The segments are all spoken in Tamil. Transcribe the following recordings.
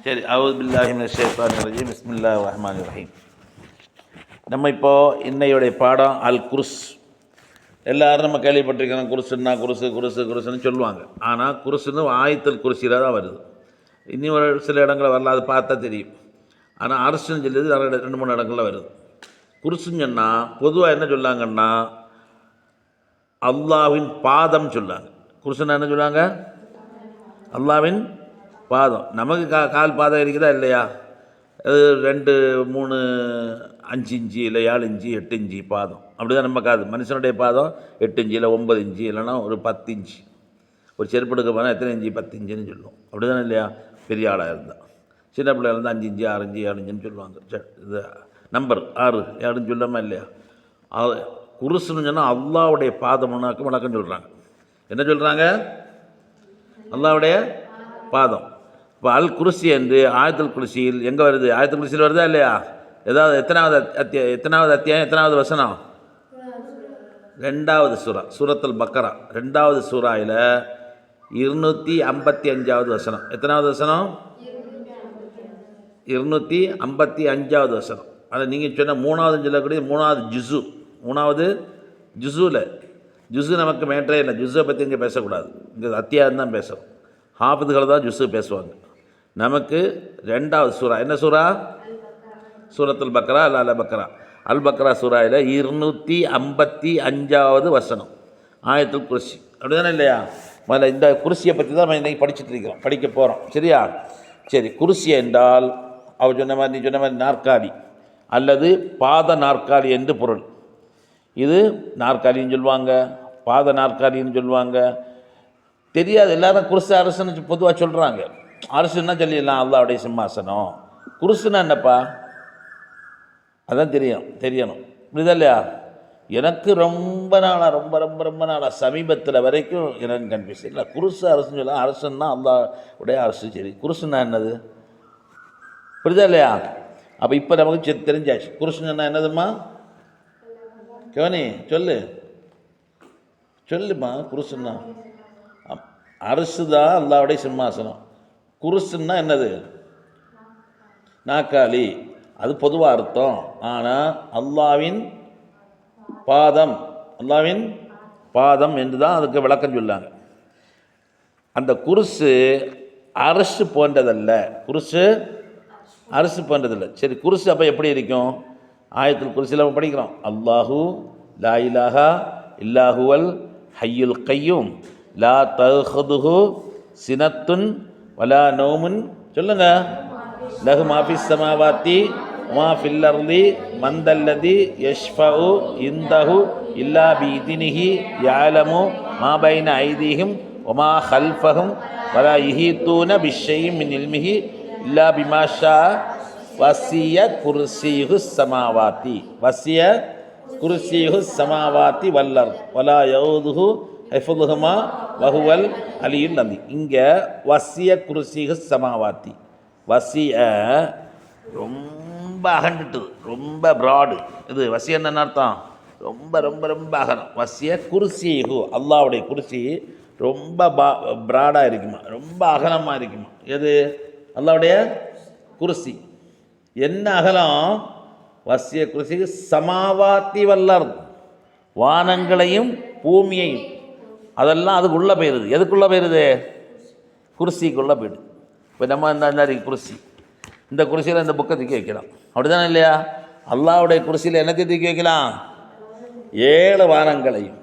சரி, அவுது பில்லாஹி மினஷ் ஷைத்தானிர் ரஜீம். பிஸ்மில்லாஹிர் ரஹ்மானிர் ரஹீம். நம்ம இப்போது இன்னையுடைய பாடம் அல் குர்ஸ். எல்லோரும் நம்ம கேள்விப்பட்டிருக்கிறோம், குருசுன்னா குருசுன்னு சொல்லுவாங்க. ஆனால் குருசுன்னு ஆயத்தல் குருசியில் தான் வருது. இன்னும் ஒரு சில இடங்களில் வரல, அது பார்த்தா தெரியும். ஆனால் அரசுன்னு சொல்லியது 2-3 இடங்களில் வருது. குருசுன்னு சொன்னால் பொதுவாக என்ன சொல்லாங்கன்னா அல்லாஹ்வின் பாதம் சொல்லாங்க. குருசுன்னா என்ன சொல்லுவாங்க? அல்லாஹ்வின் பாதம். நமக்கு கால் பாதம் இருக்குதா இல்லையா? அது 2, 3, 5 இன்ச்சு இல்லை 7 இன்ச்சு 8 இன்ச்சு பாதம். அப்படி தான் நம்ம காது. மனுஷனுடைய பாதம் 8 இன்ச்சு இல்லை 9 இன்ச்சு இல்லைன்னா ஒரு 10 இன்ச்சு. ஒரு செருப்பு எடுக்க போனால் எத்தனை இன்ச்சு? 10 இன்ச்சுன்னு சொல்லுவோம். அப்படி தானே இல்லையா? பெரிய ஆளாக இருந்தால். சின்ன பிள்ளைகள் இருந்தால் 5 இன்ச்சு 6 இன்ச்சு 7 இன்ச்சுன்னு சொல்லுவாங்க. இது நம்பர் 6 7ன்னு சொல்லாமல் இல்லையா? குருசுன்னு சொன்னால் அல்லாஹ்வுடைய பாதம்னாக்க வணக்கம் சொல்கிறாங்க. என்ன சொல்கிறாங்க? அல்லாஹ்வுடைய பாதம். இப்போ அல் குருசி என்று ஆயத்துல் குருசியில் எங்கே வருது? ஆயத்துல் குருசியில் வருதா இல்லையா? ஏதாவது எத்தனாவது அத்தியாயம் எத்தனாவது வசனம்? 2வது சூரா, சூரத்துல் பக்கரா 2வது சூராயில் 255வது வசனம். எத்தனாவது வசனம்? 255வது வசனம். அதை நீங்கள் சொன்ன 3வது சொல்லக்கூடிய 3வது ஜுசு. 3வது ஜுசுவில் ஜுசு நமக்கு மேட்டரே இல்லை. ஜுஸை பற்றி இங்கே பேசக்கூடாது. இங்கே அத்தியாயம் தான் பேசணும். ஹாஃபிதுகள் தான் ஜுஸு பேசுவாங்க. நமக்கு 2வது சூரா. என்ன சூரா? சூரத்துல் பக்ரா அல்ல அல் பக்ரா. அல் பக்ரா சூராயில் 255வது வசனம் ஆயத்துல் குர்சி. அப்படி தானே இல்லையா? முதல்ல இந்த குர்சியை பற்றி தான் நம்ம இன்றைக்கி படிக்க போகிறோம். சரியா? சரி, குர்சி என்றால் அவர் சொன்ன மாதிரி, நீ சொன்ன மாதிரி நாற்காலி அல்லது பாத நாற்காலி என்று பொருள். இது நாற்காலின்னு சொல்லுவாங்க, பாத நாற்காலின்னு சொல்லுவாங்க. தெரியாது, எல்லாரும் குருசு அரசுன்னு பொதுவாக சொல்கிறாங்க. அரசுன்னா சொல்லிடலாம் அல்லாஹ்வுடைய சிம்மாசனம். குருசுன்னா என்னப்பா? அதான் தெரியணும். புரியுதா இல்லையா? எனக்கு ரொம்ப நாளாக சமீபத்தில் வரைக்கும் எனக்கு கன்ஃபியூஸ் இல்லை. குருசு அரசுன்னு சொல்லலாம். அரசுன்னா அல்லாஹ்வுடைய அரசு. சரி, குருசுன்னா என்னது? புரியுதா இல்லையா? அப்போ இப்போ நமக்கு தெரிஞ்சாச்சு. குருசுன்னா என்னதும்மா? கவனி, சொல்லுமா. குருசுன்னா அரசு தான் அல்லாஹ்வுடைய சிம்மாசனம். குருசுன்னா என்னது? நாற்காலி. அது பொதுவாக அர்த்தம். ஆனால் அல்லாஹ்வின் பாதம் என்று தான் அதுக்கு விளக்கம் சொல்லாங்க. அந்த குருசு அரசு போன்றதல்ல. அரசு போன்றதில்லை. சரி, குருசு அப்போ எப்படி இருக்கும்? ஆயத்துல் குர்சியில் நம்ம படிக்கிறோம், அல்லாஹு லா இலாஹா இல்லாஹுவல் ஹய்யுல் கய்யூம் லா தஹுதுஹு சினத்துன் வலா நௌமுன். சொல்லுங்க. லஹு மாஃபிஸ் ஸமாவாத்தி வமா ஃபில் அர்லி மந்தல்லதி யஷ்ஃபஉ இந்தஹு இல்லா பிஇذனிஹி யஅலமு மா பைன ஐதீஹிம் வமா கல்ஃபஹும் வலா யுஹீதூன பிஷ்ஷைஇம் மின் இல்மிஹி இல்லா பிமா ஷா வசிய குர்சியுஹு ஸமாவாத்தி வல்லர் வலா யஊதுஹு ஹிஃபுதுஹுமா வஹுவல் அலியுல் அலீம். இங்கே வசிய குர்சியுஹு ஸமாவாத்தி. வசிய ரொம்ப அகண்டுட்டுது, ரொம்ப ப்ராடு. இது வசிய என்ன அர்த்தம்? ரொம்ப அகலம். வசிய குர்சியுஹு, அல்லாஹ்வுடைய குர்சி ரொம்ப ப்ராடாக இருக்குமா, ரொம்ப அகலமாக இருக்குமா. எது? அல்லாஹ்வுடைய குர்சி. என்ன அகலம்? வசிய குர்சி சமாவாத்தி வல்லர், வானங்களையும் பூமியையும். அதெல்லாம் அதுக்குள்ளே போயிடுது. எதுக்குள்ளே போயிடுது? குர்சிக்குள்ளே போயிடுது. இப்போ நம்ம இந்த குர்சி, இந்த குர்சியில் இந்த புக்கை தூக்கி வைக்கலாம். அப்படி தானே இல்லையா? அல்லாஹ்வுடைய குர்சியில் என்னத்தை தூக்கி வைக்கலாம்? 7 வானங்களையும்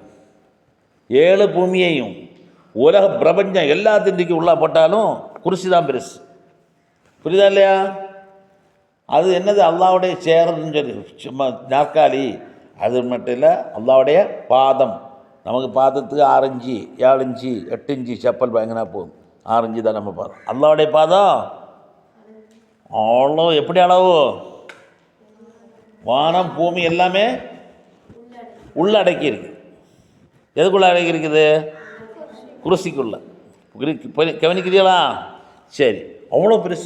7 பூமியையும் உலக பிரபஞ்சம் எல்லாத்தையும் தூக்கி உள்ளே போட்டாலும் குர்சி தான் பெருசு. புரியுதா இல்லையா? அது என்னது? அல்லாஹ்வுடைய சேர்ன்னு சொல்லி சும்மா நாற்காலி. அது மட்டும் இல்லை, அல்லாஹ்வுடைய பாதம். நமக்கு பாதத்துக்கு 6 இன்ச்சு 7 இன்ச்சு 8 இன்ச்சு செப்பல் வாங்கினா போதும். 6 இன்ச்சு தான் நம்ம பாதம். அல்லாஹ்வுடைய பாதம் அவ்வளோ. எப்படி அளவு? வானம் பூமி எல்லாமே உள்ளடக்கி இருக்கு. எதுக்குள்ள அடக்கி இருக்குது? குர்சிக்குள்ள. கவனிக்கிறீங்களா? சரி, அவ்வளோ பெருசு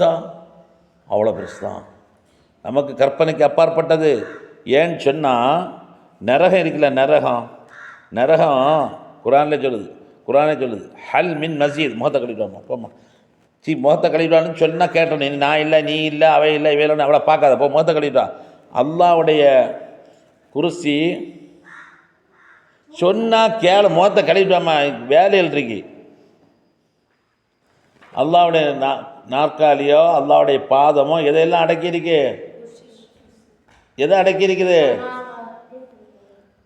தான். நமக்கு கற்பனைக்கு அப்பாற்பட்டது. ஏன்னு சொன்னால் நரகம் இருக்குல்ல, நரகம் குரானே சொல்லுது. ஹல் மின் மசீத். முகத்தை கட்டிட்டு போமா. முகத்தை கழுவிட்டான்னு சொன்னால் கேட்டணும். நான் இல்லை, நீ இல்லை, அவை இல்லை, இவையில்லைன்னு அவளை பார்க்காத, போ முகத்தை கழுவிட்டா. அல்லாவுடைய குர்சி சொன்னால் கேளு, முகத்தை கழுவிட்டாமா, வேலையில் இருக்கு. அல்லாவுடைய நாற்காலியோ அல்லாவுடைய பாதமோ எதையெல்லாம் அடக்கியிருக்கு? எதை அடக்கியிருக்குது?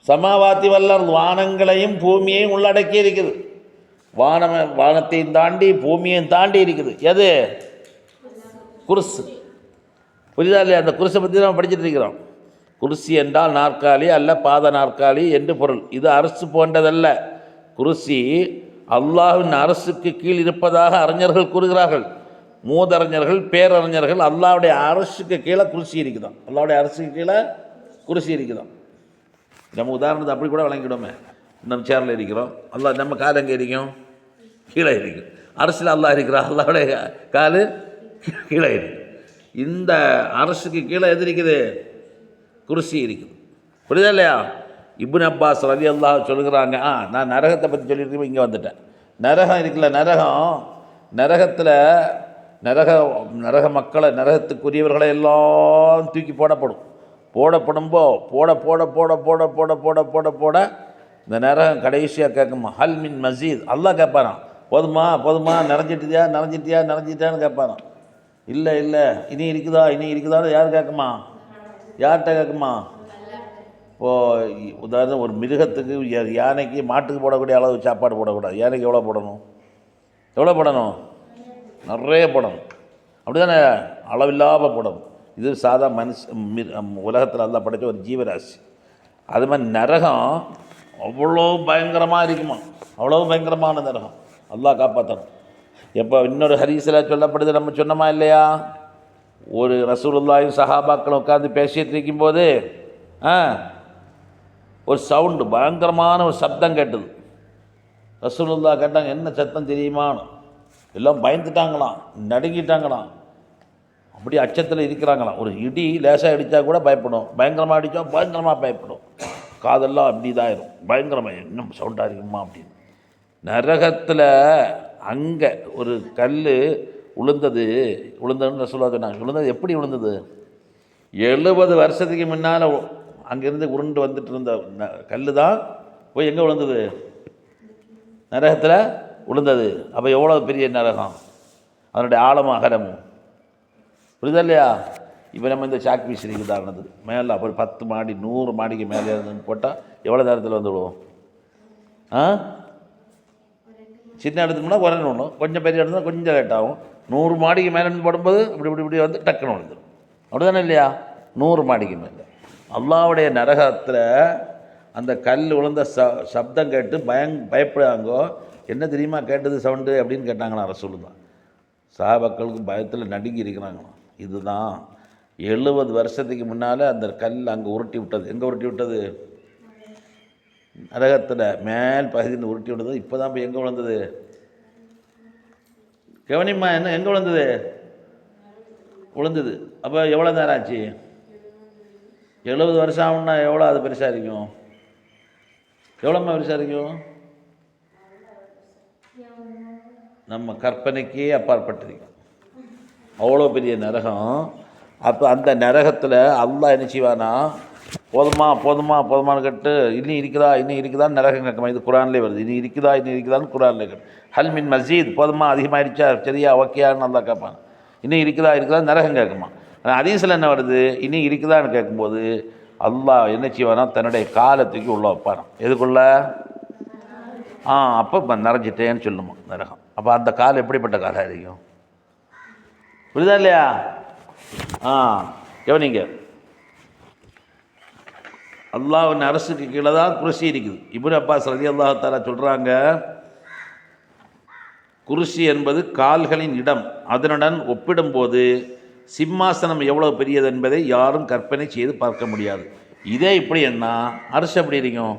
சமாவாத்தி வல்லர், வானங்களையும் பூமியையும் உள்ளடக்கி இருக்குது. வானத்தையும் தாண்டி பூமியையும் தாண்டி இருக்குது. எது? குர்ஸ். புரியுதா இல்லையா? அந்த குர்ஸை பற்றி நம்ம படிச்சுட்டு இருக்கிறோம். குர்சி என்றால் நாற்காலி அல்ல, பாத நாற்காலி என்று பொருள். இது அரசு போன்றதல்ல. குர்சி அல்லாஹ்வின் அரசுக்கு கீழ் இருப்பதாக அறிஞர்கள் கூறுகிறார்கள். மூதறிஞர்கள், பேரறிஞர்கள். அல்லாஹ்வுடைய அரசுக்கு கீழே குர்சி இருக்குதான். அல்லாஹ்வுடைய அரசுக்கு கீழே குர்சி இருக்குதான். நம்ம உதாரணத்தை அப்படி கூட வழங்கிவிடுமே. நம்ம சேரில் இருக்கிறோம், அல்லாஹ் நம்ம கால் எங்கே இருக்கும்? கீழே இருக்கும். அரசில் அல்லாஹ் இருக்கிறான், அல்லாஹ்வுடைய கால் கீழே இருக்கு. இந்த அரசுக்கு கீழே எது இருக்குது? குர்சி இருக்குது. புரியுதா இல்லையா? இப்னு அப்பாஸ் ரலியல்லாஹு சொல்கிறாங்க, நான் நரகத்தை பற்றி சொல்லிட்டு இங்கே வந்துட்டேன். நரகம் இருக்குல்ல, நரகத்தில் நரக மக்களை, நரகத்துக்குரியவர்களை எல்லாம் தூக்கி போடப்படும்போ போட இந்த நரகம் கடைசியாக கேட்குமா, ஹல் மின் மசீத். அல்லாஹ் கேட்பாரான், போதுமா நிறைஞ்சிட்டியான்னு கேட்பாரான். இல்லை இனி இருக்குதான்னு யார் கேட்குமா? யார்கிட்ட கேட்குமா? இப்போது உதாரணம், ஒரு மிருகத்துக்கு, யானைக்கு, மாட்டுக்கு போடக்கூடிய அளவு சாப்பாடு போடக்கூடாது. யானைக்கு எவ்வளோ போடணும்? நிறைய போடணும். அப்படி தானே? அளவில்லாமல் போடணும். இது சாதா உலகத்தில் எல்லாம் படைத்த ஒரு ஜீவராசி. அது மாதிரி நரகம் அவ்வளோ பயங்கரமாக இருக்குமா, அவ்வளோ பயங்கரமான நரகம். அல்லாஹ் காப்பாற்றணும். எப்போ இன்னொரு ஹதீஸில் சொல்லப்படுது, நம்ம சொன்னோமா இல்லையா? ஒரு ரசூலுல்லாஹி சஹாபாக்கள் உட்காந்து பேசிகிட்டு இருக்கும்போது ஒரு சவுண்டு, பயங்கரமான ஒரு சப்தம் கேட்டது. ரசூலுல்லாஹ் கேட்டாங்க, என்ன சத்தம் தெரியுமான்னு. எல்லாம் பயந்துட்டாங்களாம், நடுங்கிட்டாங்களாம், அப்படி அச்சத்தில் இருக்கிறாங்களாம். ஒரு இடி லேசாக அடித்தா கூட பயப்படும், பயங்கரமாக அடித்தா பயங்கரமாக பயப்படும், காதெல்லாம் அப்படி இதாயிரும், பயங்கரமாக இன்னும் சவுண்டாக இருக்குமா அப்படின்னு. நரகத்தில் அங்கே ஒரு கல் விழுந்ததுன்னு ரசூலுல்லாஹ் சொன்னாங்க. விழுந்தது எப்படி விழுந்தது? 70 வருஷத்துக்கு முன்னால் அங்கேருந்து உருண்டு வந்துட்டு இருந்த கல் தான் போய் எங்கே விழுந்தது? நரகத்தில் விழுந்தது. அப்போ எவ்வளோ பெரிய நரகம், அதனுடைய ஆழமும் அகலமும். புரியுதா இல்லையா? இப்போ நம்ம இந்த சாக் பீஸ் இருக்குது உதாரணத்துக்கு, மேலே ஒரு 10 மாடி 100 மாடிக்கு மேலே இருந்து போட்டால் எவ்வளோ நேரத்தில் வந்து விடுவோம்? சின்ன இடத்துக்குனா குறைஞ்சு விடணும், கொஞ்சம் பெரிய இடத்துல கொஞ்சம் லேட் ஆகும். 100 மாடிக்கு மேலே இருந்து போடும்போது இப்படி வந்து டக்குன்னு விழுந்துடும். அப்படி தானே இல்லையா? 100 மாடிக்கு மேலே. அல்லாஹ்வுடைய நரகத்தில் அந்த கல் விழுந்த சப்தம் கேட்டு பயப்படுறாங்கோ. என்ன தெரியுமா கேட்டது சவுண்டு அப்படின்னு கேட்டாங்களா ரசூலுல்லாஹ். சஹாபாக்களுக்கு பயத்தில் நடுங்கி இருக்கிறாங்களாம். இதுதான் 70 வருஷத்துக்கு முன்னால் அந்த கல் அங்கே உருட்டி விட்டது. எங்கே உருட்டி விட்டது? நரகத்தில் மேல் பகுதியில் உருட்டி விட்டது. இப்போ தான் போய் எங்கே விழுந்தது? கவனிம்மா, என்ன எங்கே விழுந்தது? அப்போ எவ்வளோ நேரம் ஆச்சு? 70 வருஷம் ஆகும்னா எவ்வளோ அது பெருசாக இருக்கும்? எவ்வளோம்மா பெருசாக இருக்கும்? நம்ம கற்பனைக்கே அப்பாற்பட்டிருக்கும். அவ்வளோ பெரிய நரகம். அப்போ அந்த நரகத்தில் அல்லாஹ் என்ன செய்வானா, போதுமான்னு கேட்டு இன்னும் இருக்குதான்னு நரகம் கேட்குமா. இது குரான்லேயே வருது. இன்னும் இருக்குதான்னு குரான்லேயே கேட்கும். ஹல் மின் மசீத், போதுமா, அதிகமாகிடுச்சா, சரியா, ஓகேயான்னு நல்லா கேட்பான். இன்னும் இருக்குதா நரகம் கேட்குமா. ஆனால் ஹதீஸில் என்ன வருது? இன்னும் இருக்குதான்னு கேட்கும்போது அல்லாஹ் என்ன செய்வானா, தன்னுடைய காலத்துக்கு உள்ள வைப்பாரான். எதுக்குள்ள? அப்போ நிறைஞ்சிட்டேன்னு சொல்லுமா நரகம். அப்போ அந்த காலம் எப்படிப்பட்ட காலம் இருக்கும்? புரியுதா இல்லையா? கவனிங்க, அல்லாஹ்வின் அரசுக்கு கீழே தான் குர்சி இருக்குது. இப்னு அப்பாஸ் ரலியல்லாஹு தஆலா சொல்கிறாங்க, குர்சி என்பது கால்களின் இடம். அதனுடன் ஒப்பிடும்போது சிம்மாசனம் எவ்வளோ பெரியது என்பதை யாரும் கற்பனை செய்து பார்க்க முடியாது. இதே இப்படி என்ன அரசு எப்படி இருக்கும்?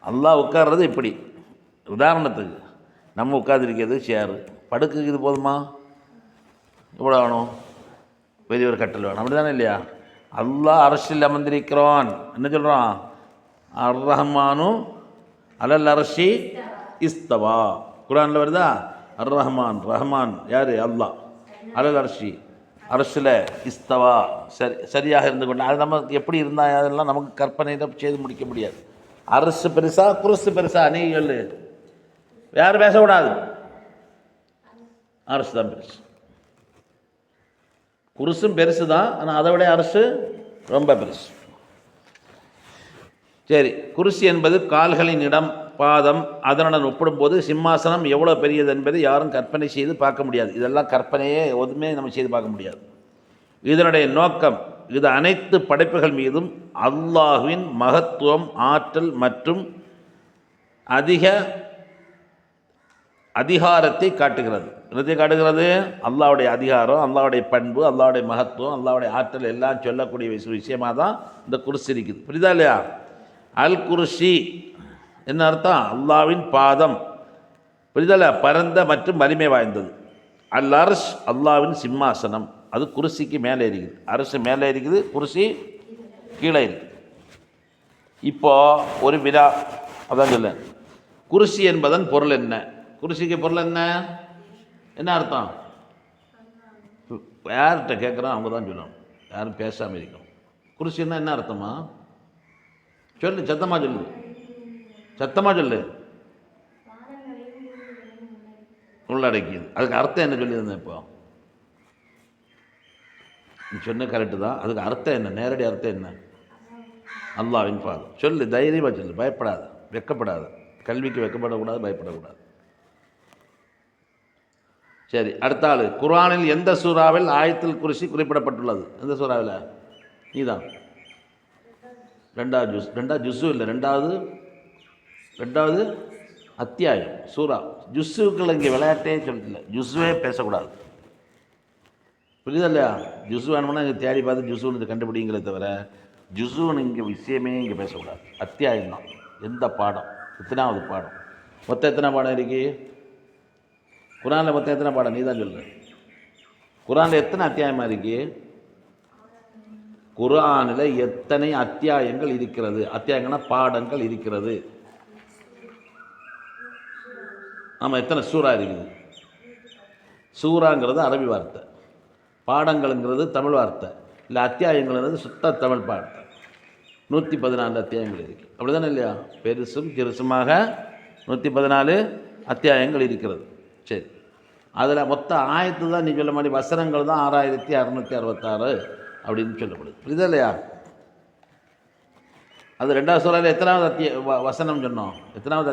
அல்லாஹ் உட்கார்றது இப்படி. உதாரணத்துக்கு நம்ம உட்கார்ந்துருக்கிறது சேரு, படுக்குக்கு இது போதுமா? எவ்வளோ வேணும்? பெரிய ஒரு கட்டல் வேணும். அப்படி தானே இல்லையா? அல்லாஹ் அரசில் அமர்ந்திருக்கிறான். என்ன சொல்கிறான்? அர் ரஹ்மானு அலல் அரசி இஸ்தவா. குரானில் வருதா? அர் ரஹ்மான், ரஹ்மான் யார்? அல்லாஹ். அலல் அர்ஷி, அரசில் இஸ்தவா, சரியாக இருந்து கொண்டு, அது நமக்கு எப்படி இருந்தால் அதெல்லாம் நமக்கு கற்பனை செய்து முடிக்க முடியாது. அரசு பெருசா குருசு பெருசா? நீங்கள் யாரும் பேசக்கூடாது. அரசு தான் பெருசு. குருசும் பெருசு தான், ஆனால் அதை விட அரசு ரொம்ப பெருசு. சரி, குருசி என்பது கால்களின் இடம், பாதம். அதனுடன் ஒப்பிடும்போது சிம்மாசனம் எவ்வளோ பெரியது என்பதை யாரும் கற்பனை செய்து பார்க்க முடியாது. இதெல்லாம் கற்பனையே எதுவுமே நம்ம செய்து பார்க்க முடியாது. இதனுடைய நோக்கம், இது அனைத்து படைப்புகள் மீதும் அல்லாஹ்வின் மகத்துவம், ஆற்றல் மற்றும் அதிகாரத்தை காட்டுகிறது. என்னத்தை காட்டுகிறது? அல்லாஹ்வுடைய அதிகாரம், அல்லாஹ்வுடைய பண்பு, அல்லாஹ்வுடைய மகத்துவம், அல்லாஹ்வுடைய ஆற்றல் எல்லாம் சொல்லக்கூடிய விஷயமாக தான் இந்த குர்சி இருக்குது. புரியுதா இல்லையா? அல் குர்சி என்ன அர்த்தம்? அல்லாஹ்வின் பாதம். புரியுதா இல்லையா? பரந்த மற்றும் வலிமை வாய்ந்தது. அல் அர்ஷ் அல்லாஹ்வின் சிம்மாசனம், அது குர்சிக்கு மேலே இருக்குது. அரசு மேலே இருக்குது, குர்சி கீழே இருக்குது. இப்போ ஒரு வினா, அதான் சொல்ல, குர்சி என்பதன் பொருள் என்ன? குர்சிக்கு பொருள் என்ன? என்ன அர்த்தம்? யார்கிட்ட கேட்குறோம் அவங்க தான் சொல்லணும், யாரும் பேசாமல் இருக்கணும். குர்சின்னா என்ன அர்த்தமா? சொல்லு, சத்தமாக சொல்லு, சத்தமாக சொல்லு. உள்ளடக்கியது. அதுக்கு அர்த்தம் என்ன சொல்லியிருந்தேன்? இப்போ நீ சொன்ன கரெக்டு தான். அதுக்கு அர்த்தம் என்ன? நேரடி அர்த்தம் என்ன? அல்லாஹ்வின் பாதம். சொல்லு, தைரியமாக சொல்லு, பயப்படாது, வெக்கப்படாது. கல்விக்கு வெக்கப்படக்கூடாது, பயப்படக்கூடாது. சரி, அடுத்த ஆள். குர்ஆனில் எந்த சூறாவில் ஆயத்துல் குர்சி குறிப்பிடப்பட்டுள்ளது? எந்த சூறாவில்? நீதான். ரெண்டாவது ஜுஸ்ஸு இல்லை, ரெண்டாவது அத்தியாயம் சூறா. ஜுஸ்ஸுக்கள் இங்கே விளையாட்டே சொல்லல, ஜுஸ்ஸுவே பேசக்கூடாது. புரியுதா இல்லையா? ஜுஸ்ஸு வேணும்னா இங்கே தேடி பார்த்து ஜுஸ்ஸுன்னு கண்டுபிடிங்களே தவிர ஜுஸ்ஸுன்னு இங்கே விஷயமே இங்கே பேசக்கூடாது. அத்தியாயம் தான். எந்த பாடம்? எத்தனாவது பாடம்? மொத்தம் எத்தனை பாடம் இருக்கு குர்ஆனில்? மொத்தம் எத்தனை பாடம்? நீ தான் சொல்லு. குர்ஆனில் எத்தனை அத்தியாயமாக இருக்கு? குர்ஆனில் எத்தனை அத்தியாயங்கள் இருக்கிறது? அத்தியாயங்கள்னா பாடங்கள் இருக்கிறது. ஆமாம், எத்தனை சூறா இருக்குது? சூறாங்கிறது அரபி வார்த்தை, பாடங்கள்ங்கிறது தமிழ் வார்த்தை, இல்லை அத்தியாயங்கள்ங்கிறது சுத்த தமிழ் வார்த்தை. 114 அத்தியாயங்கள் இருக்குது. அப்படி தானே இல்லையா? பெருசும் சிறுசுமாக 114 அத்தியாயங்கள் இருக்கிறது. சரி, அதில் மொத்த ஆயத்து தான் நீ சொல்ல மாதிரி வசனங்கள் தான் 6666 அப்படின்னு சொல்லப்படுது. புரியுதா இல்லையா? அது ரெண்டாவது சூறாவில் எத்தனாவது வசனம் சொன்னோம்? எத்தனாவது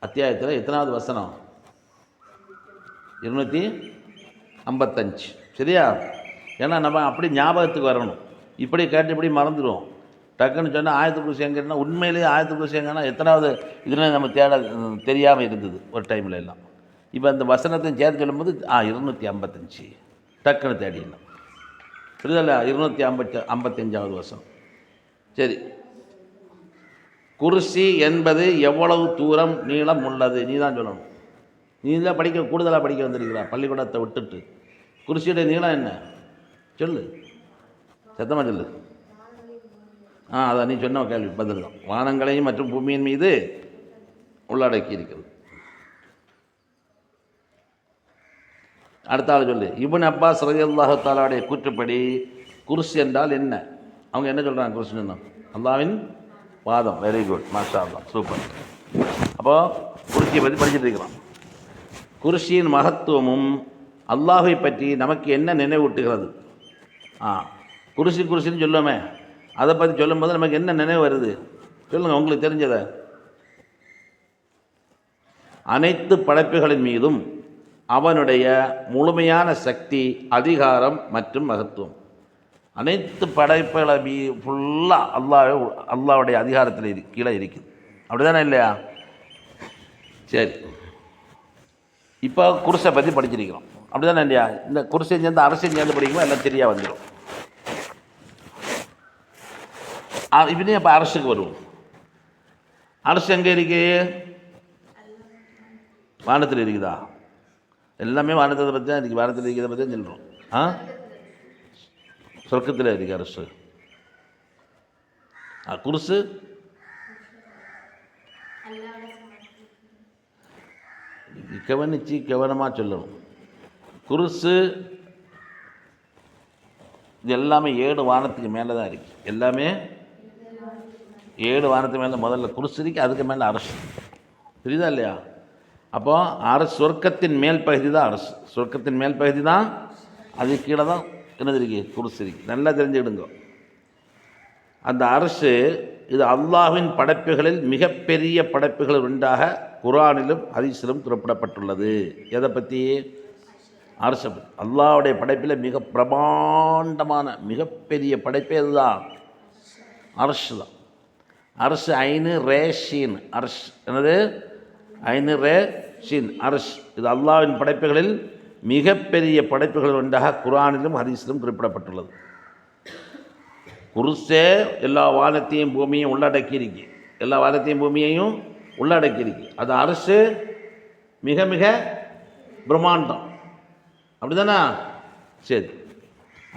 அத்தியாயத்தில் எத்தனாவது வசனம்? 255. சரியா? ஏன்னா நம்ம அப்படி ஞாபகத்துக்கு வரணும். இப்படி கேட்டு இப்படி மறந்துடுவோம். டக்குன்னு சொன்னால் ஆயத்து குர்சி எங்கன்னா உண்மையிலேயே ஆயத்து குர்சி எங்கன்னா எத்தனாவது இதில் நம்ம தெரியாமல் இருந்தது ஒரு டைமில் எல்லாம். இப்போ அந்த வசனத்தையும் சேர்த்து சொல்லும்போது 255 டக்குன்னு தேடிடலாம். புரியுதல்ல? 255வது வசனம். சரி, குர்சி என்பது எவ்வளவு தூரம் நீளம் உள்ளது? நீ தான் சொல்லணும். நீ தான் கூடுதலாக படிக்க வந்திருக்கிறா பள்ளிக்கூடத்தை விட்டுட்டு. குர்சியுடைய நீளம் என்ன? சொல்லு, சத்தமாக சொல்லு. அதான் நீ சொன்ன கேள்வி பதில் தான். வானங்களையும் மற்றும் பூமியின் மீது உள்ளடக்கி இருக்கிறது. அடுத்த ஆள் சொல்லு. இப்னு அப்பாஸ் ரலியல்லாஹு தஆலாவுடைய கூற்றுப்படி குர்சி என்றால் என்ன? அவங்க என்ன சொல்கிறாங்க? குர்சி என்ன? அல்லாஹ்வின் பாதம். வெரி குட், மாஷா அல்லாஹ், சூப்பர். அப்போது குர்சியை பற்றி படிச்சுட்டு இருக்கிறோம். குர்சியின் மகத்துவமும் அல்லாஹை பற்றி நமக்கு என்ன நினைவூட்டுகிறது? குர்சின்னு சொல்லுவோமே, அதை பற்றி சொல்லும்போது நமக்கு என்ன நினைவு வருது? சொல்லுங்கள், உங்களுக்கு தெரிஞ்சதை. அனைத்து படைப்புகளின் மீதும் அவனுடைய முழுமையான சக்தி, அதிகாரம் மற்றும் மகத்துவம். அனைத்து படைப்புகளை ஃபுல்லாக அல்லாஹ்வுடைய அதிகாரத்தில் கீழே இருக்குது. அப்படி தானே இல்லையா? சரி, இப்போ குர்ஸை பற்றி படிச்சிருக்கிறோம். அப்படி தானே இல்லையா? இந்த குர்ஸை சேர்ந்து அரசியல் சேர்ந்து படிக்கும்போது எல்லாம் சரியாக வந்துடும். இப்படியே இப்போ அரசுக்கு வருவோம். அரசு எங்கே இருக்கு? வானத்தில் இருக்குதா? எல்லாமே வானத்தை பற்றி தான் இருக்குது. வானத்தில் இருக்கிறத பற்றி தான் சொல்கிறோம். சொர்க்கத்தில் இருக்கு அரசு. குர்சு கவனித்து கவனமாக சொல்லணும். குருசு இது எல்லாமே 7 வானத்துக்கு மேலே தான் இருக்குது. எல்லாமே 7 வானத்துக்கு மேலே முதல்ல குருசு இருக்குது, அதுக்கு மேலே அரசு. புரியுதா இல்லையா? அப்போ அரசு சொர்க்கத்தின் மேல் பகுதி தான் அரசு, சொர்க்கத்தின் மேல் பகுதி தான், அது கீழே தான் என்னது இருக்குது, குருசு இருக்குது. நல்லா தெரிஞ்சுக்கிடுங்க. அந்த அரசு இது அல்லாஹ்வின் படைப்புகளில் மிகப்பெரிய படைப்புகள் ஒன்றாக குர்ஆனிலும் ஹதீஸிலும் குறிப்பிடப்பட்டுள்ளது. எதை பற்றி? அரசை பற்றி. அல்லாஹ்வுடைய படைப்பில் மிக பிரமாண்டமான மிகப்பெரிய படைப்பே அதுதான், அரசு தான். அரசு ஐனு ரே ஷீன் அரசு. என்னது? ஐனு ரே ஷீன் அரசு. இது அல்லாஹ்வின் படைப்புகளில் மிகப்பெரிய படைப்புகள் ஒன்றாக குர்ஆனிலும் ஹதீஸிலும் குறிப்பிடப்பட்டுள்ளது. குருசே எல்லா வானத்தையும் பூமியையும் உள்ளடக்கியிருக்கு, எல்லா வானத்தையும் பூமியையும் உள்ளடக்கியிருக்கு. அது அரசு மிக மிக பிரம்மாண்டம். அப்படி தானே? சரி,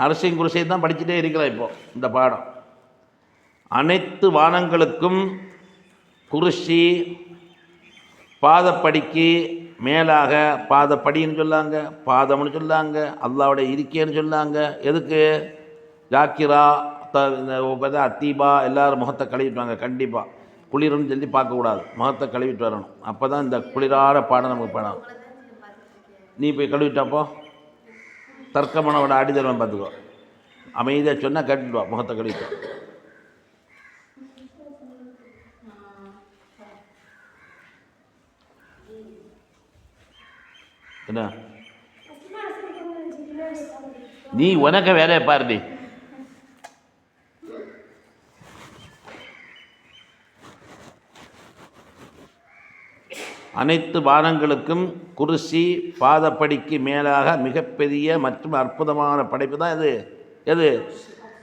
அரசையும் குருசையும் தான் படிச்சுட்டே இருக்கிறோம் இப்போ இந்த பாடம். அனைத்து வானங்களுக்கும் குருசி பாதப்படிக்கு மேலாக, பாதப்படின்னு சொல்லாங்க, பாதம்னு சொல்லாங்க, அல்லாஹ்வுடைய இருக்கேன்னு சொல்லாங்க. எதுக்கு? ஜாக்கிரா அத்தீபா எல்லாரும் முகத்தை கழுவிட்டுவாங்க. கண்டிப்பாக குளிர்னு சொல்லி பார்க்கக்கூடாது, முகத்தை கழுவிட்டு வரணும். அப்போ தான் இந்த குளிரான பாடம் நமக்கு பாடம். நீ போய் கழுவிட்டாப்போ தர்க்கமானவோட ஆடிதர்வன் பார்த்துக்கோ. அமைதியாக சொன்னால் கேட்டுட்டு வா, முகத்தை கழுவிட்டு. என்ன நீ உனக்கு வேலையை பாருடி. அனைத்து வானங்களுக்கும் குருசி பாதப்படிக்கு மேலாக மிகப்பெரிய மற்றும் அற்புதமான படைப்பு தான் இது. எது?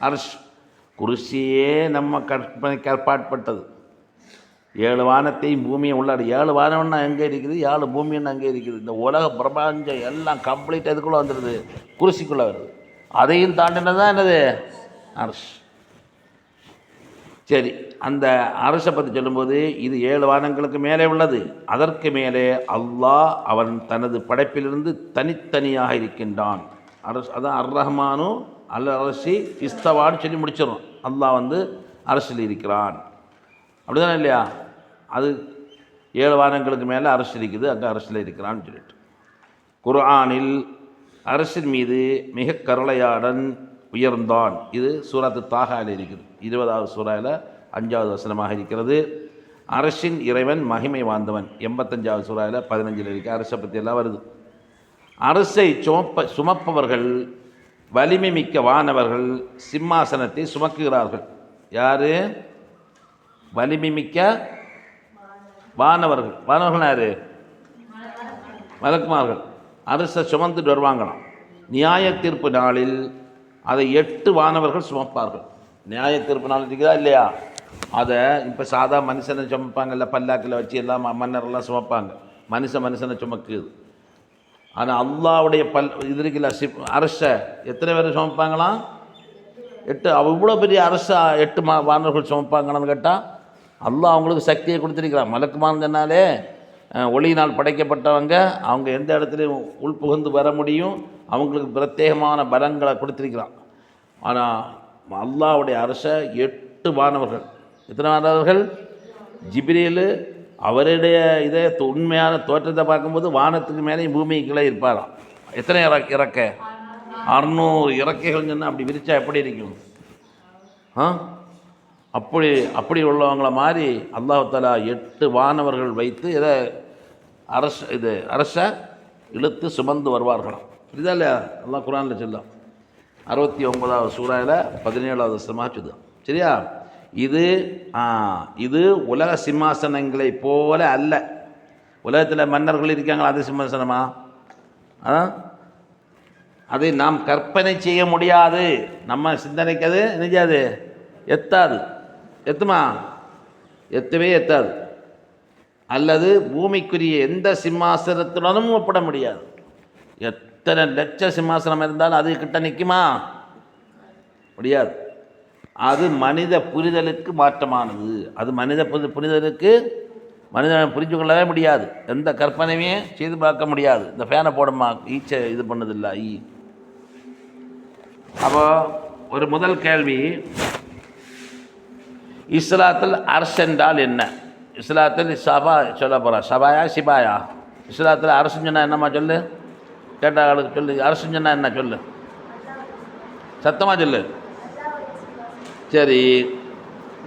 அரசு. குருசியே நம்ம கற்பாட்பட்டது. 7 வானத்தையும் பூமியை உள்ளாடு. 7 வானம்னா எங்கே இருக்குது, 7 பூமின்னு அங்கே இருக்குது. இந்த உலக பிரபஞ்சம் எல்லாம் கம்ப்ளீட் எதுக்குள்ளே வந்துடுது, குருசிக்குள்ளே வருது. அதையும் தாண்டினதான் என்னது? அரசு. சரி, அந்த அரசை பற்றி சொல்லும்போது இது 7 வானங்களுக்கு மேலே உள்ளது. அதற்கு மேலே அல்லாஹ் அவன் தனது படைப்பிலிருந்து தனித்தனியாக இருக்கின்றான். அரசு அதான் அர் ரஹ்மானு அல் அரசி இஸ்தவான்னு சொல்லி முடிச்சிடும். அல்லாஹ் அரசில் இருக்கிறான். அப்படிதானே இல்லையா? அது 7 வானங்களுக்கு மேலே அரசு இருக்குது, அங்கே அரசில் இருக்கிறான்னு சொல்லிட்டு. குர்ஆனில் அரசின் மீது மிக கருணையாளன் உயர்ந்தான். இது சூரத்து தாஹாவில் இருக்குது, 20வது சூறாவில் 5வது வசனமாக இருக்கிறது. அரசின் இறைவன் மகிமை வாழ்ந்தவன் 85வது சூறாவில் 15 இருக்குது. அரசை பற்றி எல்லாம் வருது. அரசை சுமப்பவர்கள் வலிமை மிக்க வானவர்கள் சிம்மாசனத்தை சுமக்குகிறார்கள். யார்? வலிமை மிக்க வானவர்கள். வானவர்கள் யார்? மலக்குமார்கள். அரசை சுமந்துட்டு வருவாங்களாம். நியாய தீர்ப்பு நாளில் அதை 8 வானவர்கள் சுமப்பார்கள். நியாய தீர்ப்பு நாள் இருக்குதா இல்லையா? அதை இப்போ சாதா மனுஷனை சுமப்பாங்கல்ல, பல்லாக்கில் வச்சு எல்லாம் மன்னரெல்லாம் சுமப்பாங்க. மனுஷனை சுமக்குது. ஆனால் அல்லாஹ்வுடைய இது இருக்குல்ல, அரசை எத்தனை பேர் சுமப்பாங்களாம்? 8. இவ்வளோ பெரிய அரசை 8 வானவர்கள் சுமப்பாங்களான்னு கேட்டால் அல்லாஹ் அவங்களுக்கு சக்தியை கொடுத்துருக்கிறான். மலக்குமான்னு சொன்னாலே ஒளியினால் படைக்கப்பட்டவங்க, அவங்க எந்த இடத்துலையும் உள்புகுந்து வர முடியும், அவங்களுக்கு பிரத்யேகமான பலங்களை கொடுத்துருக்கிறான். ஆனால் அல்லாஹ்வுடைய அரசை 8 வானவர்கள். எத்தனை வானவர்கள்? ஜிப்ரீல் அவருடைய இதே உண்மையான தோற்றத்தை பார்க்கும்போது வானத்துக்கு மேலேயும் பூமிக்குள்ளே இருப்பாராம். எத்தனை இறக்கை? 600 இறக்கைகள் சொன்னால் அப்படி விரிச்சா எப்படி இருக்கும்? அப்படி உள்ளவங்கள மாதிரி அல்லாஹ் தஆலா 8 வானவர்கள் வைத்து இதை அரசை இழுத்து சுமந்து வருவார்களாம். புரியுதா இல்லையா? அல்லாஹ் குர்ஆனில் சொல்லலாம். 69வது சூறாவில் 17வது வசனமாக சொல்லுதான். சரியா? இது உலக சிம்மாசனங்களை போல அல்ல. உலகத்தில் மன்னர்கள் இருக்காங்களா, அது சிம்மாசனமா? அதை நாம் கற்பனை செய்ய முடியாது. நம்ம சிந்தனைக்கு அது நினைக்காது, எத்தாது. எத்துமா? எத்தவே எத்தாது. அல்லது பூமிக்குரிய எந்த சிம்மாசனத்துடனும் ஒப்பிட முடியாது. எத்தனை லட்ச சிம்மாசனம் இருந்தாலும் அது கிட்ட நிற்குமா? முடியாது. அது மனித புரிதலுக்கு மாற்றமானது. அது மனித புரிதலுக்கு மனிதனை புரிஞ்சு கொள்ளவே முடியாது, எந்த கற்பனையுமே செய்து பார்க்க முடியாது. இந்த ஃபேனை போடமா ஈச்சை இது பண்ணதில்லை ஈ. அப்போ ஒரு முதல் கேள்வி, இஸ்லாத்தில் அரசு என்றால் என்ன? இஸ்லாத்தில் சபா சொல்ல போகிறா, சபாயா சிபாயா? இஸ்லாத்தில் அரசுன்னு சொன்னால் என்னம்மா சொல்லு, கேட்டாளுக்கு சொல்லு. அரசுன்னு சொன்னால் என்ன சொல்லு, சத்தமாக சொல்லு. சரி,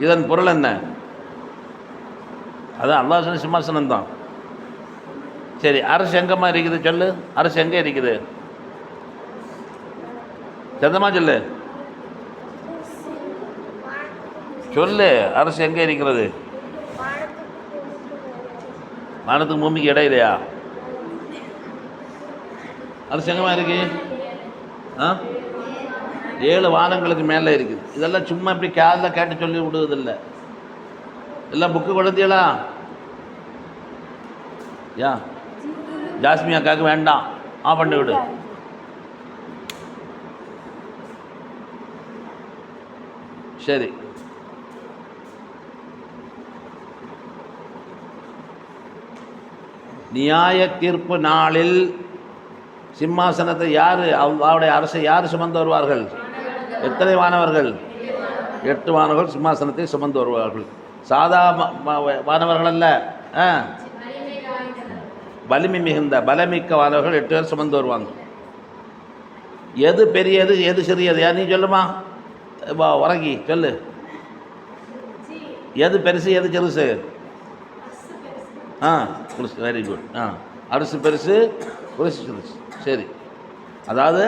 இதன் பொருள் என்ன? அதான் அல்லாஹ் சொன்ன சிம்மாசனம் தான். சரி, அரசு எங்கம்மா இருக்குது சொல்லு, அரசு எங்கே இருக்குது? சத்தமாக சொல்லு, சொல்லு. அரசு எங்கே இருக்கிறது? வானத்துக்கு பூமிக்கு இடம் இல்லையா? அரசு எங்கம்மா இருக்கு? 7 வானங்களுக்கு மேலே இருக்குது. இதெல்லாம் சும்மா இப்படி காதில் கேட்டு சொல்லி விடுவதில்லை. எல்லாம் புக்கு கொடுத்தீங்களா? யா ஜாஸ்மி அக்காவுக்கு வேண்டாம், பண்ணி விடு. சரி, நியாய தீர்ப்பு நாளில் சிம்மாசனத்தை யார், அவருடைய அரசை யார் சுமந்து வருவார்கள்? எத்தனை வானவர்கள்? 8 வானவர்கள் சிம்மாசனத்தை சுமந்து வருவார்கள். சாதா வானவர்கள் அல்ல, வலிமை மிகுந்த பலமிக்க வானவர்கள் 8 பேர் சுமந்து வருவாங்க. எது பெரியது எது சிறியது? யார் நீ சொல்லுமா, உறங்கி சொல்லு. எது பெருசு எது சிறுசு? Very good. அரசு பெருசு, குருசி சிறுசு. சரி, அதாவது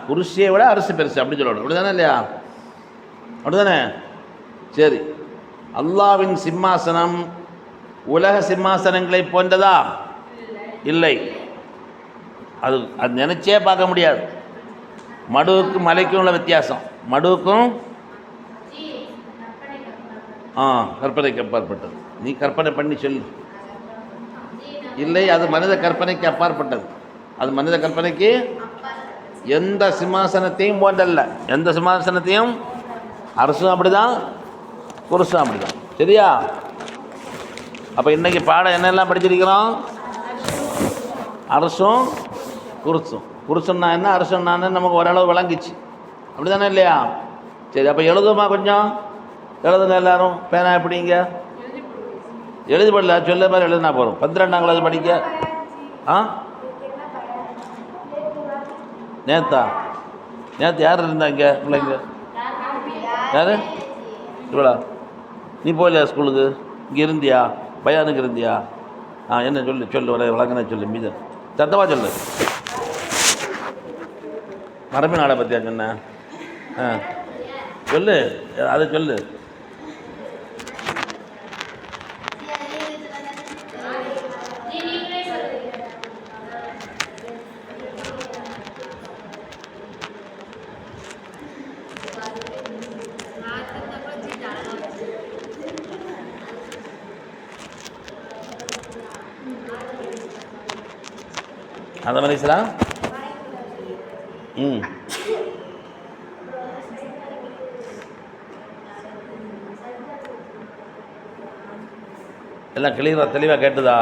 குருசியை விட அரசு பெருசு அப்படி சொல்லணும், அப்படி தானே இல்லையா? அப்படி தானே? சரி, அல்லாவின் சிம்மாசனம் உலக சிம்மாசனங்களை போன்றதா? இல்லை. அது நினைச்சே பார்க்க முடியாது. மடுவுக்கும் மலைக்கும் உள்ள வித்தியாசம். மடுவுக்கும் கற்பனைக்கு அப்பாற்பட்டது. நீ கற்பனை பண்ணி சொல்லு. இல்லை, அது மனித கற்பனைக்கு அப்பாற்பட்டது. அது மனித கற்பனைக்கு எந்த சிம்மாசனத்தையும் போன்றல்ல. எந்த சிம்மாசனத்தையும், அரசும் அப்படிதான், குருசும் அப்படிதான். சரியா? அப்போ இன்றைக்கி பாடம் என்னெல்லாம் படிச்சிருக்கிறோம்? அரசும் குருசும். குருசுன்னா என்ன, அரசுன்னா நமக்கு ஓரளவு விளங்கிச்சு, அப்படி தானே இல்லையா? சரி, அப்போ எழுதுமா, கொஞ்சம் எழுதுங்க எல்லாரும். பேனா எப்படிங்க எழுதி போடல, சொல்ல மாதிரி எழுதுனா போகிறோம். 12ஆம் கிளாஸ் படிக்க. நேத்தா? நேற்று யார் இருந்தா இங்கே பிள்ளைங்க? யார் இவ்வளோ? நீ போகலையா ஸ்கூலுக்கு? இங்கே இருந்தியா? பயானுக்கு இருந்தியா? என்ன சொல்லு, சொல்லு, வர விளங்கின சொல்லு, மீது சத்தமாக சொல்லு. மரபு நாடை பற்றியா சொன்ன? சொல்லு, அதை சொல்லு. ஆதம் அலைஹிஸ்ஸலாம் எல்லாம் கிளியராக தெளிவாக கேட்டுதா?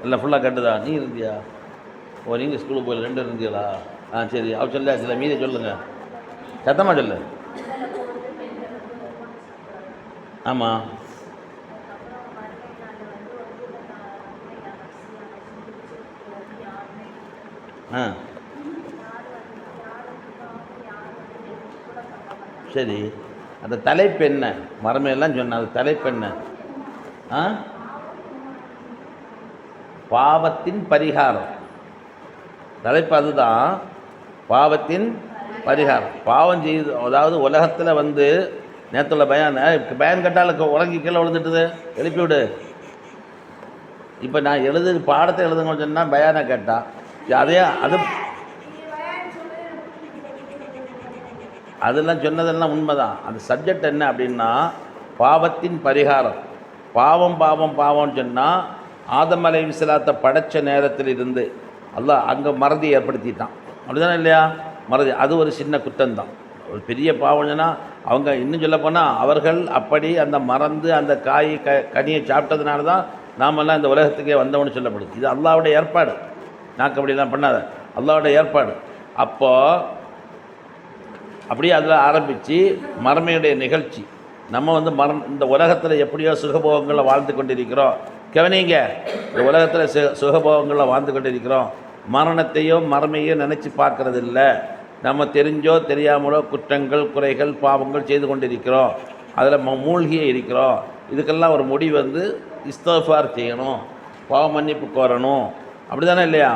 எல்லாம் ஃபுல்லாக கேட்டுதா? நீ இருந்தியா? நீங்கள் ஸ்கூலுக்கு போய் 2 இருந்தீங்களா? சரி, அவர் சொல்ல சில மீதி சொல்லுங்கள், சத்தமாக சொல்லு. ஆமாம், சரி. அந்த தலைப்பு என்ன? மரமையெல்லாம் சொன்ன அது தலைப்பு என்ன? பாவத்தின் பரிகாரம். தலைப்பு அதுதான், பாவத்தின் பரிகாரம். பாவம் செய்து, அதாவது உலகத்தில் நேற்றுள்ள பயன் கட்டால் உறங்கி கீழே விழுந்துட்டுது, எழுப்பி விடு. இப்போ நான் பாடத்தை எழுதுங்கன்னு சொன்னால் பயானை கேட்டா அதே அதெல்லாம் சொன்னதெல்லாம் உண்மைதான். அந்த சப்ஜெக்ட் என்ன அப்படின்னா பாவத்தின் பரிகாரம். பாவம் பாவம் பாவம்னு சொன்னால் ஆதம் அலைஹிஸ்ஸலாத்தை படைத்த நேரத்தில் இருந்து அல்லாஹ் அங்கே மறதி ஏற்படுத்திட்டான், அப்படிதானே இல்லையா? மறதி அது ஒரு சின்ன குற்றம்தான். ஒரு பெரிய பாவம் சொன்னால் அவங்க இன்னும் சொல்ல போனால் அவர்கள் அப்படி அந்த மறந்து அந்த கனியை சாப்பிட்டதுனால தான் நாமெல்லாம் இந்த உலகத்துக்கே வந்தவன்னு சொல்லப்படுது. இது அல்லாஹ்வுடைய ஏற்பாடு. நாக்கு அப்படிலாம் பண்ணாத, அல்லாஹ்வுடைய ஏற்பாடு. அப்போது அப்படியே அதில் ஆரம்பித்து மறுமையுடைய நிகழ்ச்சி. நம்ம வந்து இந்த உலகத்தில் எப்படியோ சுகபோகங்களில் வாழ்ந்து கொண்டிருக்கிறோம். கவனிங்க, இந்த உலகத்தில் சுகபோகங்களில் வாழ்ந்து கொண்டிருக்கிறோம். மரணத்தையோ மறுமையோ நினச்சி பார்க்கறது இல்லை. நம்ம தெரிஞ்சோ தெரியாமலோ குற்றங்கள் குறைகள் பாவங்கள் செய்து கொண்டிருக்கிறோம். அதில் மூழ்கியே இருக்கிறோம். இதுக்கெல்லாம் ஒரு முடிவு வந்து இஸ்திக்ஃபார் செய்யணும், பாவ மன்னிப்பு கோரணும். அப்படி தானே இல்லையா?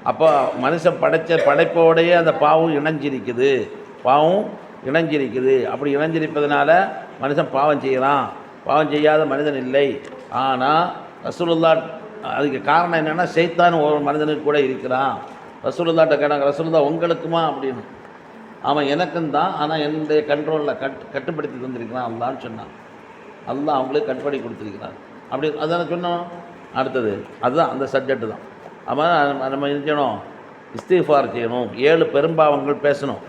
அப்போ மனுஷன் படைப்போடையே அந்த பாவம் இணைஞ்சிருக்குது. அப்படி இணைஞ்சிருப்பதனால மனுஷன் பாவம் செய்கிறான். பாவம் செய்யாத மனிதன் இல்லை. ஆனால் ரசூலுல்லாஹ் அதுக்கு காரணம் என்னென்னா, ஷைத்தான் ஒரு மனிதனுக்கு கூட இருக்கிறான். ரசூலுல்லாஹ்ட்ட கேட்டாங்க, ரசூலுல்லாஹ் உங்களுக்குமா அப்படின்னு. அவன் எனக்கும் தான், ஆனால் என்னுடைய கண்ட்ரோலில் கட்டுப்படுத்தி தந்திருக்கிறான் அல்லான்னு சொன்னான். அல்லாஹ் அவங்களுக்கு கட்டுப்படி கொடுத்துருக்கிறான். அப்படி அதான சொன்னோம். அடுத்தது அதுதான் அந்த சப்ஜெக்டு தான். அவன் நம்ம செய்யணும், இஸ்திக்ஃபார் செய்யணும், 7 பெரும்பாவங்கள் பேசணும்.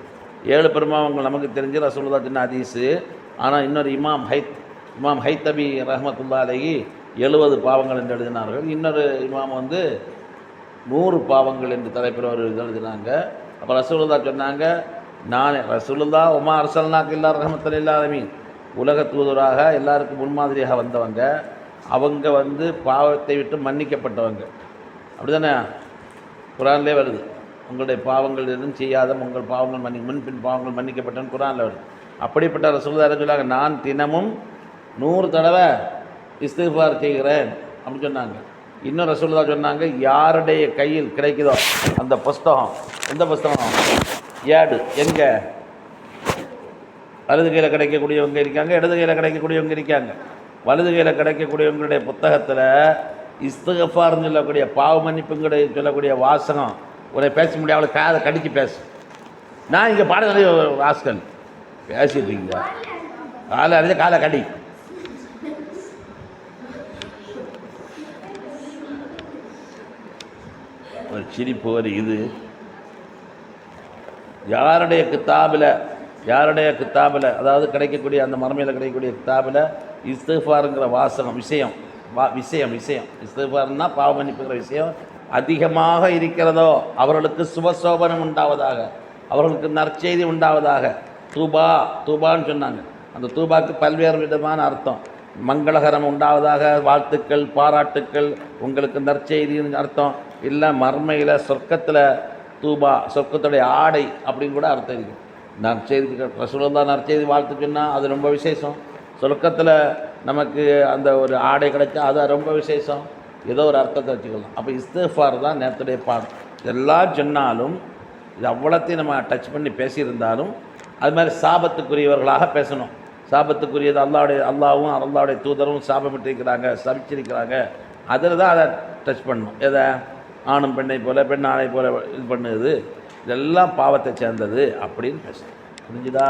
7 பெரும்பாவங்கள் நமக்கு தெரிஞ்சு ரசூலுல்லாஹ் சொன்ன ஹதீஸு. ஆனால் இன்னொரு இமாம் ஹைத்தபி ரஹ்மத்துல்லாஹி அலைஹி 70 பாவங்கள் என்று எழுதினார்கள். இன்னொரு இமாம் வந்து 100 பாவங்கள் என்று தலைப்பில் ஒரு எழுதினாங்க. அப்போ ரசூலுல்லாஹ் சொன்னாங்க, நான் ரசூலுல்லாஹ் உமா அரசல்னாக்கு இல்லா ரஹ்மத்துல் லில் ஆலமீன், உலக தூதராக எல்லாருக்கும் முன்மாதிரியாக வந்தவங்க. அவங்க வந்து பாவத்தை விட்டு மன்னிக்கப்பட்டவங்க. அப்படி தானே குரான்லேயே வருது, உங்களுடைய பாவங்கள் எதுவும் செய்யாத உங்கள் பாவங்கள் முன்பின் பாவங்கள் மன்னிக்கப்பட்டன்னு குரானில் வருது. அப்படிப்பட்ட ரசூலுல்லாஹ் சொன்னாங்க, நான் தினமும் 100 தடவை இஸ்திக்ஃபார் செய்கிறேன் அப்படின்னு சொன்னாங்க. இன்னும் ரசூலுல்லாஹ் சொன்னாங்க, யாருடைய கையில் கிடைக்குதோ அந்த புஸ்தகம், எந்த புஸ்தகம், ஏடு எங்கே வலது கையில் கிடைக்கக்கூடியவங்க இருக்காங்க, இடது கையில் கிடைக்கக்கூடியவங்க இருக்காங்க. வலது கையில் கிடைக்கக்கூடியவங்களுடைய புத்தகத்தில் இஸ்திக்ஃபார்னு சொல்லக்கூடிய பாவ மன்னிப்புங்கிற சொல்லக்கூடிய வாசகம் உன்னை பேச முடியாது, அவளை காதை கடிச்சு பேசு. நான் இங்கே பாடக்கூடிய வாசகன் பேசிட்டு இருக்கீங்க, காலை அறிஞ்ச காலை கடி. ஒரு சிரிப்பு ஒரு இது யாருடைய கித்தாபில் அதாவது கிடைக்கக்கூடிய அந்த மறுமையில் கிடைக்கக்கூடிய கித்தாபில் இஸ்திக்ஃபாருங்கிற வாசகம் விஷயம் இஸ்திக்ஃபார்னா பாவ மன்னிப்புங்கிற விஷயம் அதிகமாக இருக்கிறதோ அவர்களுக்கு சுபசோபனம் உண்டாவதாக, அவர்களுக்கு நற்செய்தி உண்டாவதாக. தூபான்னு சொன்னாங்க. அந்த தூபாக்கு பல்வேறு விதமான அர்த்தம். மங்களகரம் உண்டாவதாக, வாழ்த்துக்கள், பாராட்டுக்கள், உங்களுக்கு நற்செய்தின்னு அர்த்தம். இல்லை மர்மையில் சொர்க்கத்தில் தூபா, சொர்க்கத்துடைய ஆடை அப்படின்னு கூட அர்த்தம் இருக்குது. நற்செய்தி ரசூலுல்லாஹ் நற்செய்தி வாழ்த்து சொன்னால் அது ரொம்ப விசேஷம். சொர்க்கத்தில் நமக்கு அந்த ஒரு ஆடை கிடைச்சா அது ரொம்ப விசேஷம். ஏதோ ஒரு அர்த்தத்தை வச்சுக்கலாம். அப்போ இஸ்திக்ஃபார் தான் நேரத்துடைய பாடம். எல்லாம் சொன்னாலும் இது அவ்வளோத்தையும் நம்ம டச் பண்ணி பேசியிருந்தாலும் அது மாதிரி சாபத்துக்குரியவர்களாக பேசணும். சாபத்துக்குரியது அல்லாவும் அல்லாவுடைய தூதரும் சாபமிட்டிருக்கிறாங்க, சபிச்சிருக்கிறாங்க. அதில் தான் அதை டச் பண்ணணும். எதை ஆணும் பெண்ணை போல பெண் ஆணை போல இது பண்ணுது, இதெல்லாம் பாவத்தை சேர்ந்தது அப்படின்னு பேசணும். புரிஞ்சுதா?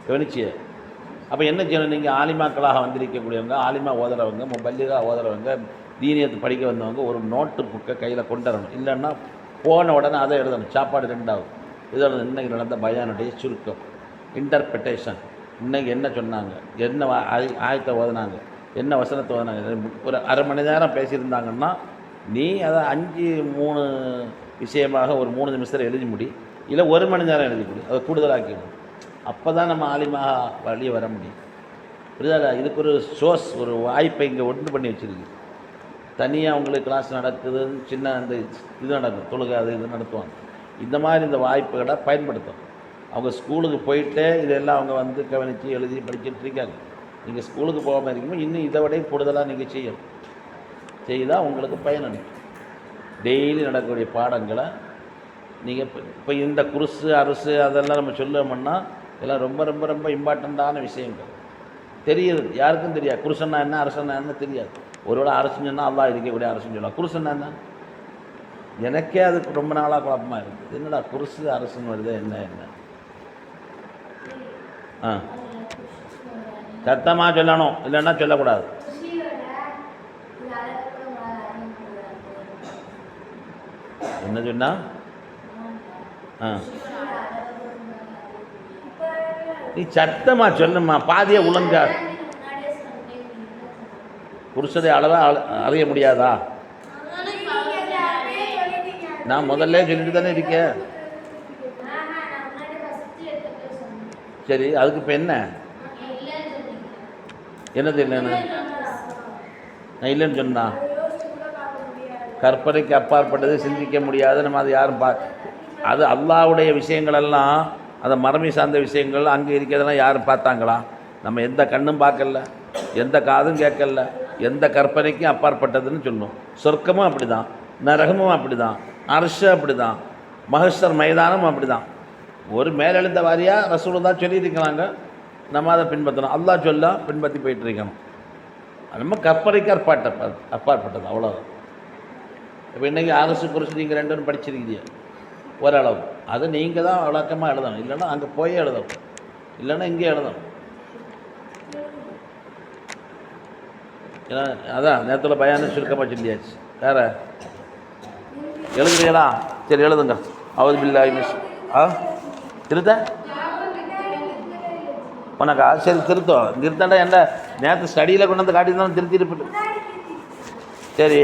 கவனிச்சு. அப்போ என்ன செய்யணும்? நீங்கள் ஆலிமாக்களாக வந்திருக்கக்கூடியவங்க, ஆலிமா ஓதுறவங்க, பல்லிகா ஓதுறவங்க, தீனியத்தை படிக்க வந்தவங்க ஒரு நோட்டு புக்கை கையில் கொண்டு வரணும். இல்லைன்னா போன உடனே அதை எழுதணும். சாப்பாடு 2வது இதோட இன்றைக்கி நடந்த பயானுடைய சுருக்கம், இன்டர்பிரிட்டேஷன். இன்றைக்கி என்ன சொன்னாங்க, என்ன ஆயத்தை ஓதுனாங்க, என்ன வசனத்தை ஓதுனாங்க. ஒரு அரை மணி நேரம் பேசியிருந்தாங்கன்னா நீ அதை 5-3 விஷயமாக ஒரு 3 நிமிஷத்தில் எழுதி முடி, இல்லை 1 மணி நேரம் எழுதி முடி, அதை கூடுதலாக்கிடும். அப்போ தான் நம்ம ஆலிமாக வழியே வர முடியும். புரியுதா? இதுக்கு ஒரு சோர்ஸ், ஒரு வாய்ப்பை இங்கே ஒன்று பண்ணி வச்சுருக்கு. தனியாக உங்களுக்கு கிளாஸ் நடக்குது, சின்ன அந்த இது நடக்கும், தொழுகை அது இது நடத்துவாங்க. இந்த மாதிரி இந்த வாய்ப்புகளை பயன்படுத்தும். அவங்க ஸ்கூலுக்கு போயிட்டே இதெல்லாம் அவங்க வந்து கவனித்து எழுதி படிச்சுட்டு இருக்காங்க. நீங்கள் ஸ்கூலுக்கு போகாமல் இருக்கும்போது இன்னும் இதை விட கூடுதலாக நீங்கள் செய்யணும். செய்தால் உங்களுக்கு பயனளிக்கும். டெய்லி நடக்கக்கூடிய பாடங்களை நீங்கள் இப்போ இந்த குருசு அரசு அதெல்லாம் நம்ம சொல்லணும்னா இதெல்லாம் ரொம்ப ரொம்ப ரொம்ப இம்பார்ட்டண்ட்டான விஷயங்கள். தெரியுது, யாருக்கும் தெரியாது. குருசன்னா என்ன, அரசன்னா என்ன தெரியாது. ஒருவேளை அரசுன்னு சொன்னால் அல்லாஹ் இருக்கக்கூடிய அரசுன்னு சொல்லலாம். குருசன்னா என்ன, எனக்கே அதுக்கு ரொம்ப நாளாக குழப்பமாக இருக்குது. என்னடா குருசு அரசுன்னு வருது, என்ன சத்தமாக சொல்லணும், இல்லைன்னா சொல்லக்கூடாது. என்ன சொன்னா? நீ சத்தமாக சொல்லுமா, பாதியை ஒழுங்கா. குர்சியுடைய அளவை அறிய முடியாதா? நான் முதல்ல சொல்லிட்டு தானே இருக்கேன். சரி, அதுக்கு இப்போ என்ன? என்னது இல்லைன்னு நான் இல்லைன்னு சொன்னா? கற்பனைக்கு அப்பாற்பட்டது, சிந்திக்க முடியாது. நம்ம அது யாரும் அது அல்லாஹ்வுடைய விஷயங்களெல்லாம், அந்த மரமை சார்ந்த விஷயங்கள் அங்கே இருக்கிறதெல்லாம் யாரும் பார்த்தாங்களா? நம்ம எந்த கண்ணும் பார்க்கல, எந்த காதும் கேட்கல, எந்த கற்பனைக்கும் அப்பாற்பட்டதுன்னு சொல்லணும். சொர்க்கமும் அப்படி தான், நரகமும் அப்படி தான், அர்ஷ் அப்படி தான், மஹ்ஷர் மைதானம் அப்படி தான். ஒரு மேலெழுந்த வாரியாக ரசூலுல்லாஹ் சொல்லியிருக்கிறாங்க, நம்ம அதை பின்பற்றணும். அல்லாஹ் சொல்ல பின்பற்றி போயிட்டுருக்கணும். நம்ம கற்பனைக்கு அப்பாற்பட்டது, அவ்வளோதான். இப்போ இன்றைக்கி அரசு குறித்து நீங்கள் ரெண்டு பேரும் படிச்சிருக்கீங்க ஓரளவு. அது நீங்கள் தான் விளக்கமாக எழுதணும், இல்லைன்னா அங்கே போயே எழுதணும், இல்லைன்னா இங்கே எழுதணும். ஏன்னா அதான் நேரத்தில் பயானு சுருக்கமாக சொல்லியாச்சு. வேறு எழுதுறீங்களா? சரி எழுதுங்க. அவுது பில்லாஹி மினஷ் திருத்த உனக்கா? சரி திருத்தம். திருத்தண்டா என்ன நேற்று ஸ்டடியில் கொண்டு வந்து காட்டியிருந்தாலும் திருத்திட்டு. சரி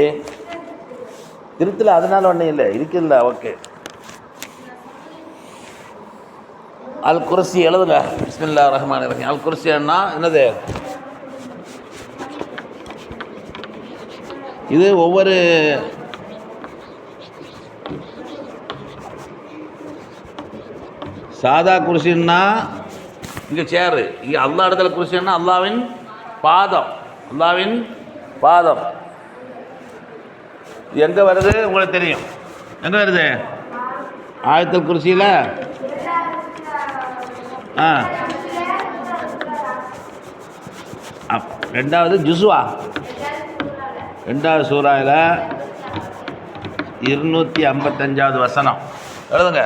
திருத்தல, அதனால ஒன்றும் இல்லை, இருக்குல்ல. ஓகே. அல் குர்சி எழுதுங்க. பிஸ்மில்லாஹிர் ரஹ்மானிர் ரஹீம். அல் குர்சின்னா என்னது? இது ஒவ்வொரு சாதா குர்சின்னா இங்கே சேரு, இங்கே அல்லா இடத்துல குர்சின்னா அல்லாவின் பாதம். அல்லாவின் பாதம் எங்கே வருது உங்களுக்கு தெரியும். எங்கே வருது? ஆயத்துல் குர்சியில் ரெண்டாவது ஜுஸ்வா, ரெண்டாவது சூறாவில் 255வது வசனம் எழுதுங்க.